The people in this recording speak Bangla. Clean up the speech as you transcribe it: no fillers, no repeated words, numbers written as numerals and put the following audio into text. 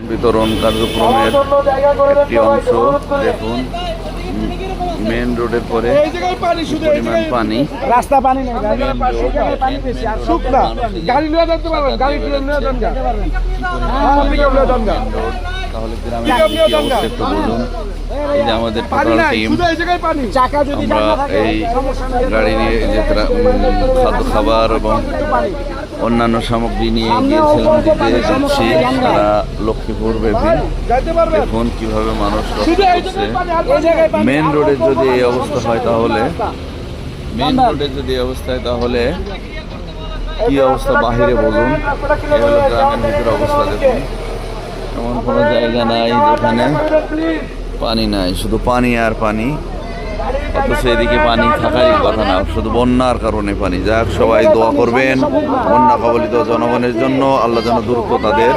বিতরণ কার্যক্রমের একটি অংশ। দেখুন মেন রোডের পরে পরিমাণ পানি, রাস্তা পানি নেই, পানি বেশি আর শুকনা গাড়ি নিয়ে যেতে পারবেন, গাড়ি নিয়ে যান গা। তাহলে গ্রামের কি অবস্থা একটু বলুন। এই যে আমাদের টোটাল টিম, আমরা এই গাড়ি নিয়ে যে খাদ্য খাবার এবং অন্যান্য সামগ্রী নিয়ে গিয়েছিলাম দিতে যাচ্ছি সারা লক্ষ্মীপুর ব্যাপী। দেখুন কিভাবে মানুষ কষ্ট করছে। মেন রোডের যদি এই অবস্থা হয় তাহলে কি অবস্থা বাহিরে বলুন। এই হলো গ্রামের ভিতরে অবস্থা। দেখুন এমন কোনো জায়গা নাই যেখানে পানি নাই, শুধু পানি আর পানি। অথচ এদিকে পানি থাকারই কথা না, শুধু বন্যার কারণে পানি। যাক, সবাই দোয়া করবেন বন্যা কবলিত জনগণের জন্য, আল্লাহ যেন দ্রুত তাদের